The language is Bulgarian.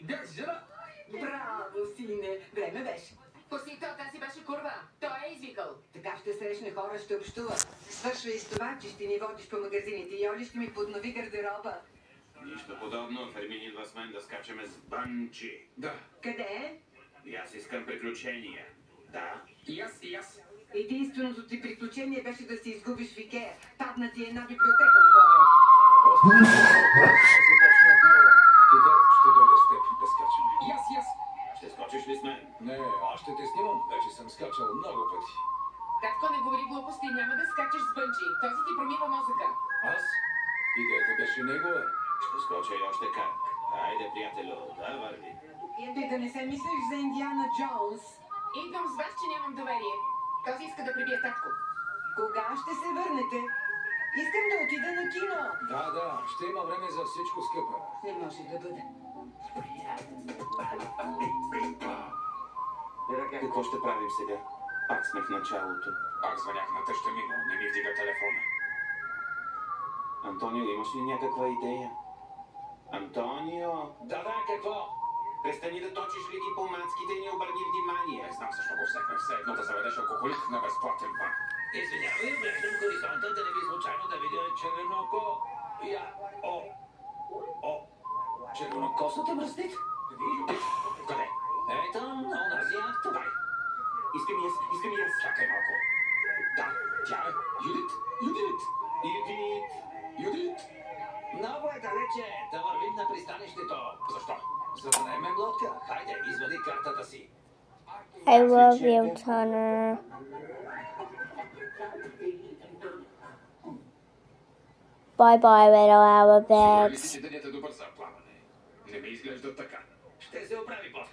Бях с жена. Браво, сине! Време беше. Пусти то, тази беше курва. Той е извикал. Така ще срещне хора, ще общува. Свършва и с това, че ще ни водиш по магазините. И Оли ще ми поднови гардероба. Нищо подобно. Фермин идва с мен да скачаме с банчи. Да. Къде? И аз искам приключения. Да. И аз. Единственото ти приключение беше да се изгубиш в Икея. Падна ти една библиотека отгоре. Започна отново. Ще дойда с теб да скачаме. И аз. Ще скочиш ли с мен? Не, аз ще те снимам. Вече съм скачал много пъти. Татко, не говори глупости, няма да скачаш с бънчи. Този ти промива мозъка. Аз? Идеята беше негова. Ще скоча и още как. Хайде, приятелю, да върви. Ти да не се мислиш за Индиана Джонс. Идвам с вас, че нямам доверие. Този иска да прибие татко. Кога ще се върнете? Искам да отида на кино. Да, ще има време за всичко, скъпа. Не може да бъде. Какво ще правим сега? Пак сме в началото. Пак звънях на тъща ми, но не ми вдига телефона. Антонио, имаш ли някаква идея? Антонио! Да, какво? Престани да точиш лиги по мацките и не обърни внимание. Не знам защо го взехме. Все едно да заведеш алкохолик на безплатен бар. Извинявай, оглеждам хоризонта, да не би случайно да видя червено око. Червонокосата бръстит? Къде? Ето, на онази авто. Дай. Искам и аз. Чакай малко. Да, тя е Юдит. Юдит. Много е далече, да вървим на пристанището. Защо? За да наемем лодка. Хайде, извади картата си. I love you, Tanner. Bye, little hour Сигурен ли beds. си, че денят е добър за плаване? Не ми изглежда така. Ще се оправи после.